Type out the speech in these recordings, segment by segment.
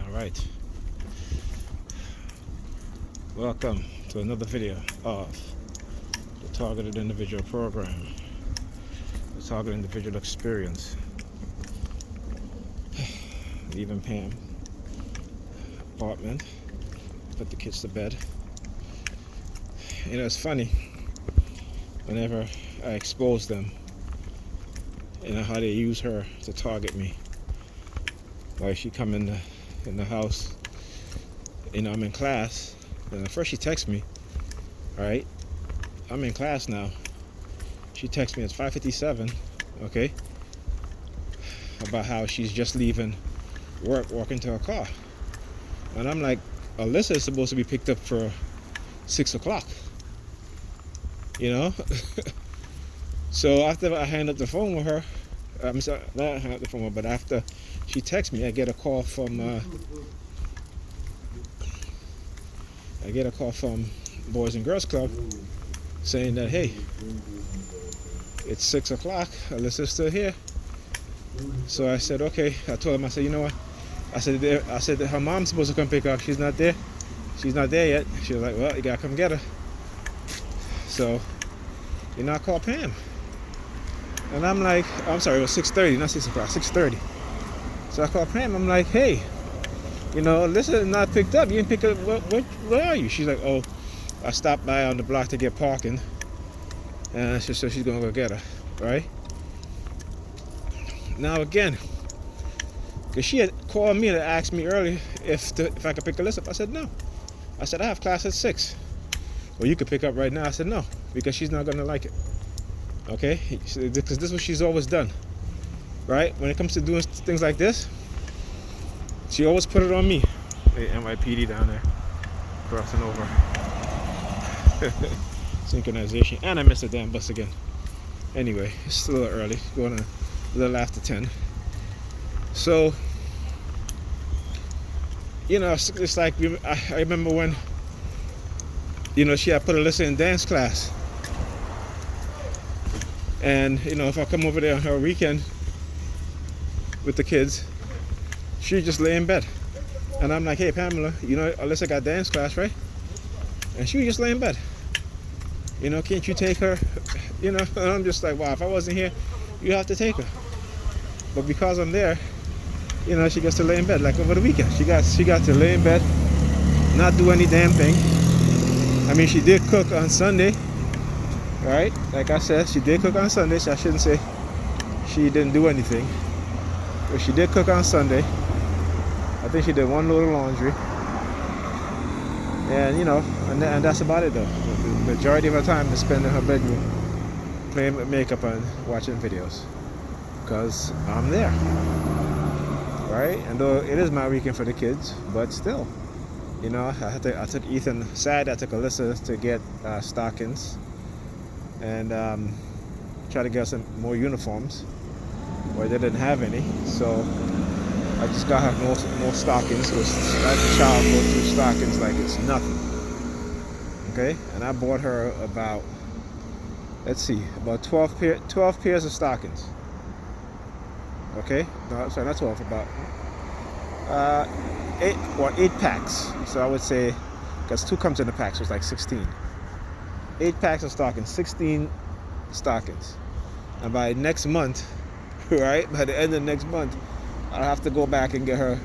Alright, welcome to another video of the Targeted Individual Program, the Targeted Individual Experience. Leaving Pam apartment, put the kids to bed. You know, it's funny, whenever I expose them, you know, how they use her to target me. Like she come in the house, you know, I'm in class, and at first she texts me, alright, I'm in class now. She texts me, it's 5:57, okay, about how she's just leaving work, walking to her car. And I'm like, Alyssa is supposed to be picked up for 6 o'clock, you know? So after I hang up the phone with her, I'm sorry, not hang up the phone with her, but after she texts me, I get a call from Boys and Girls Club saying that, hey, it's 6 o'clock, Alyssa's still here. So I said, okay. I told him, I said, you know what? I said that her mom's supposed to come pick her up. She's not there. She's not there yet. She was like, well, you gotta come get her. So, you know, I called Pam. And I'm like, I'm sorry, it was 6:30, not 6 o'clock, 6:30. So I called Pam. I'm like, hey, you know, Alyssa is not picked up. You didn't pick up. Where are you? She's like, oh, I stopped by on the block to get parking. And so she's gonna go get her, right? Now again, because she had called me to ask me earlier if I could pick Alyssa up. I said no. I said I have class at 6. Well, you could pick up right now. I said no, because she's not gonna like it. Okay, because this is what she's always done, right? When it comes to doing things like this, she always put it on me. Hey, NYPD down there, crossing over. Synchronization, and I missed the damn bus again. Anyway, it's a little early, going a little after 10. So, you know, it's like I remember when, you know, she had put Alyssa in dance class. And, you know, if I come over there on her weekend with the kids, she'd just lay in bed. And I'm like, hey, Pamela, you know, Alyssa got dance class, right? And she would just lay in bed. You know, can't you take her? You know, and I'm just like, wow, if I wasn't here, you have to take her. But because I'm there, you know, she gets to lay in bed. Like over the weekend, she got to lay in bed, not do any damn thing. I mean, she did cook on Sunday. Right? Like I said, she did cook on Sunday, so I shouldn't say she didn't do anything. But she did cook on Sunday. I think she did one load of laundry. And, you know, and that's about it though. The majority of her time is spent in her bedroom playing with makeup and watching videos. Because I'm there. Right? And though it is my weekend for the kids, but still. You know, I took Ethan Saturday, I took Alyssa to get stockings. And try to get some more uniforms where they didn't have any, so I just got her more stockings, because that child goes through stockings like it's nothing. Okay, and I bought her about, let's see, about 12 pairs of stockings. Okay, no, sorry, not 12, about 8 packs. So I would say, because 2 comes in the pack, so it's like 16. 8 packs of stockings, 16 stockings. And by next month, right, by the end of next month, I'll have to go back and get her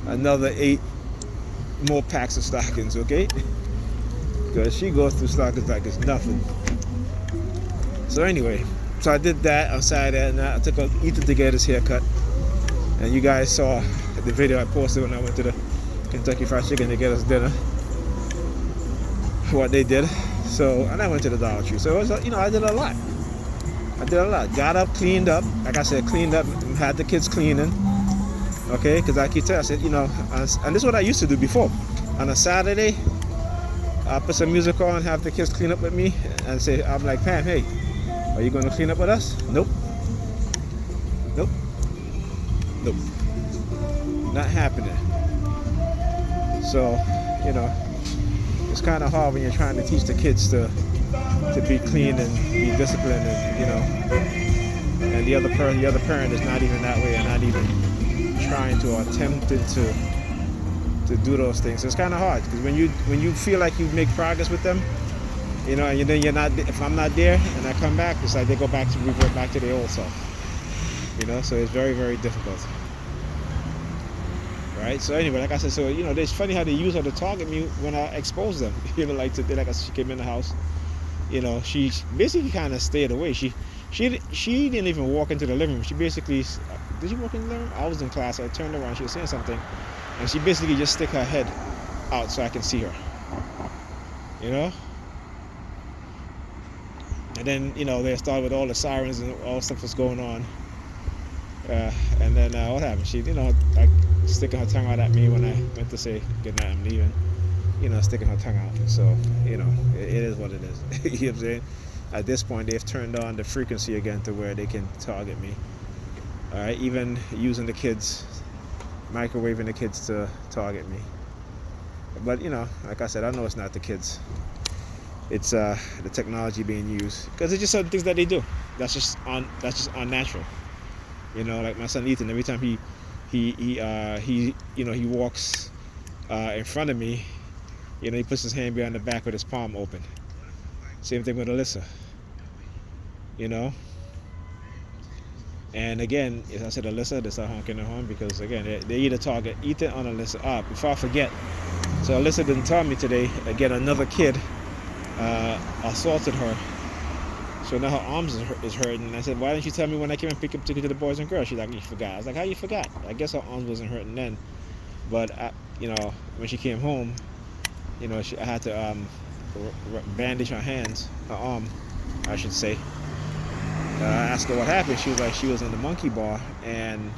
another 8 more packs of stockings, okay? Because she goes through stockings like it's nothing. So anyway, so I did that on Saturday, and I took Ethan to get his haircut. And you guys saw the video I posted when I went to the Kentucky Fried Chicken to get us dinner. What they did. So, and I went to the Dollar Tree. So it was, you know, I did a lot. Got up, cleaned up. Like I said, cleaned up, had the kids cleaning. Okay, because I keep telling, I said, you know, and this is what I used to do before. On a Saturday, I put some music on, have the kids clean up with me, and say, I'm like, Pam, hey, are you going to clean up with us? Nope. Nope. Nope. Not happening. So, you know, it's kind of hard when you're trying to teach the kids to be clean and be disciplined, and you know, and the other parent is not even that way, and not even trying to or attempted to to do those things. So it's kind of hard because when you feel like you make progress with them, you know, and then you're not. If I'm not there and I come back, it's like they revert back to their old self. You know, so it's very, very difficult. Right. So anyway, like I said, so you know, it's funny how they use her to target me when I expose them. You know, like today, like I said, she came in the house. You know, she basically kind of stayed away. She didn't even walk into the living room. She basically, did she walk in the living room? I was in class. I turned around. She was saying something, and she basically just stick her head out so I can see her. You know. And then, you know, they started with all the sirens and all stuff was going on. And then what happened? She, you know, like sticking her tongue out at me when I went to say goodnight, I'm leaving. You know, sticking her tongue out. So, you know, it is what it is. You know what I'm saying? At this point, they've turned on the frequency again to where they can target me. All right, even using the kids, microwaving the kids to target me. But, you know, like I said, I know it's not the kids. It's the technology being used because it's just certain things that they do. That's just unnatural. You know, like my son Ethan. Every time he you know, he walks in front of me, you know, he puts his hand behind the back with his palm open. Same thing with Alyssa. You know. And again, as I said, Alyssa, they start honking their horn because again, they either target Ethan or Alyssa. Before I forget, so Alyssa didn't tell me today. Again, another kid assaulted her, so now her arms is hurting. And I said, why didn't you tell me when I came and picked up to the boys and girls? She's like, you forgot. I was like, how you forgot? I guess her arms wasn't hurting then, but you know, when she came home, you know, I had to bandage her hands, her arm, I should say. I asked her what happened. She was like, she was on the monkey bar and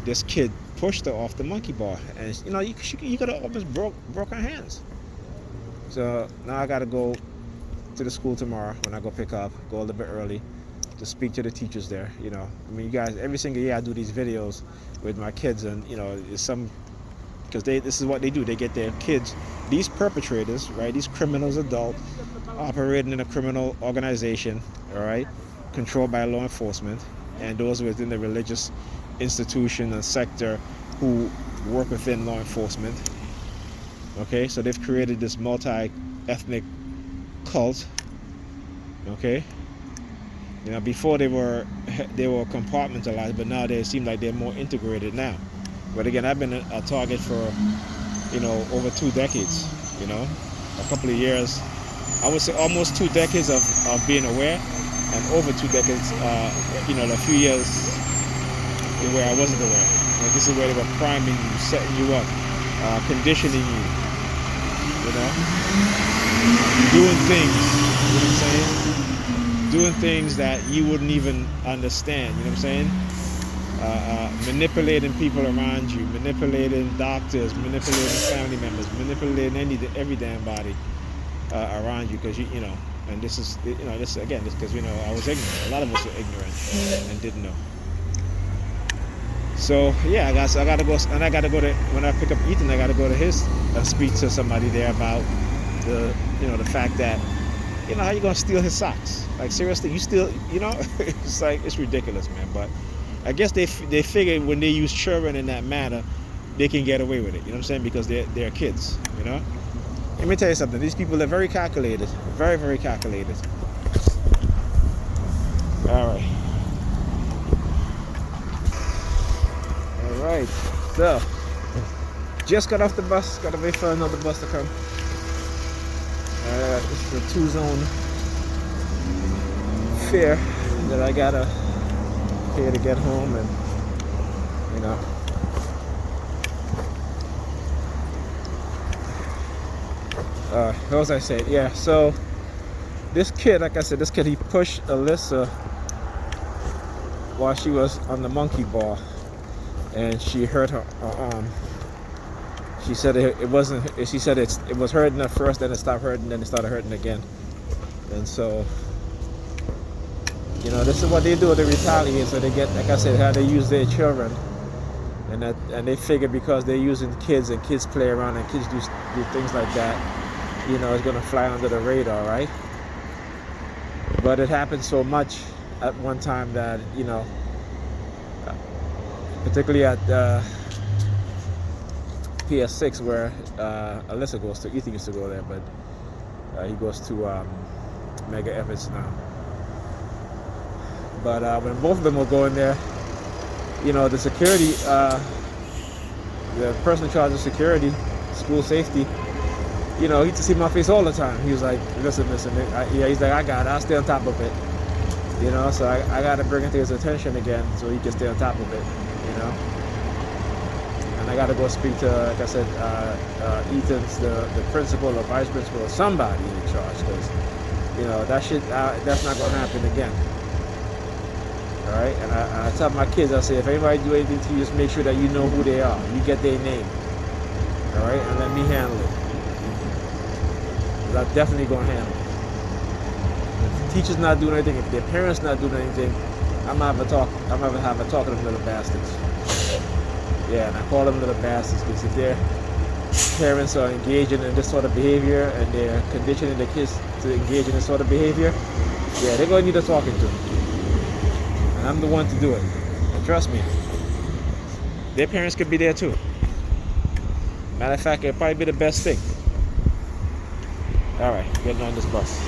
this kid pushed her off the monkey bar, and you know, you could have almost broke her hands. So now I gotta go to the school tomorrow when I go pick up, go a little bit early to speak to the teachers there. You know, I mean, you guys, every single year I do these videos with my kids, and you know, it's because this is what they do. They get their kids, these perpetrators, right? These criminals, adults, operating in a criminal organization, all right, controlled by law enforcement, and those within the religious institution and sector who work within law enforcement. Okay, so they've created this multi-ethnic cult. Okay, you know, before they were compartmentalized, but now they seem like they're more integrated now. But again, I've been a target for, you know, over 2 decades. You know, a couple of years, I would say almost 2 decades of being aware, and over 2 decades, you know, a few years where I wasn't aware. You know, this is where they were priming you, setting you up, conditioning you. You know, doing things, you know what I'm saying? Doing things that you wouldn't even understand, you know what I'm saying? Manipulating people around you, manipulating doctors, manipulating family members, manipulating every damn body around you, because you know, and this is, you know, this again, this because, you know, I was ignorant. A lot of us were ignorant and didn't know. So yeah, I gotta go, and I gotta go to, when I pick up Ethan, I gotta go to his, speak to somebody there about the, you know, the fact that, you know, how you gonna steal his socks? Like seriously, you steal, you know? It's like, it's ridiculous, man. But I guess they figure when they use children in that manner, they can get away with it. You know what I'm saying? Because they're kids, you know. Let me tell you something. These people are very calculated, very, very calculated. All right. Right, so just got off the bus, gotta wait for another bus to come. This is a 2-zone fare that I gotta pay to get home, and you know, what was I saying? Yeah, so this kid, like I said, he pushed Alyssa while she was on the monkey bar, and she hurt her arm. She said it wasn't. She said it was hurting at first, then it stopped hurting, then it started hurting again. And so, you know, this is what they do to retaliate. So they get, like I said, how they use their children, and they figure because they're using kids and kids play around and kids do things like that, you know, it's gonna fly under the radar, right? But it happened so much at one time that, you know, particularly at PS6 where Alyssa goes to. Ethan used to go there, but he goes to Mega Efforts now. But when both of them were going there, the security, the person in charge of security, school safety, he used to see my face all the time. He was like, listen, he's like, I got it, I'll stay on top of it. So I got to bring it to his attention again so he can stay on top of it, And I got to go speak to, like I said, Ethan's, the principal or vice principal or somebody in charge, because, that's not going to happen again. All right, and I tell my kids, I say, if anybody do anything to you, just make sure that you know who they are. You get their name. All right, and let me handle it. Because I'm definitely going to handle it. If the teacher's not doing anything, if their parents not doing anything, I'm gonna have a talk to them little bastards. Yeah, and I call them little bastards because if their parents are engaging in this sort of behavior and they're conditioning the kids to engage in this sort of behavior, yeah, they're going to need a talking to. And I'm the one to do it. And trust me, their parents could be there too. Matter of fact, it'd probably be the best thing. Alright, getting on this bus.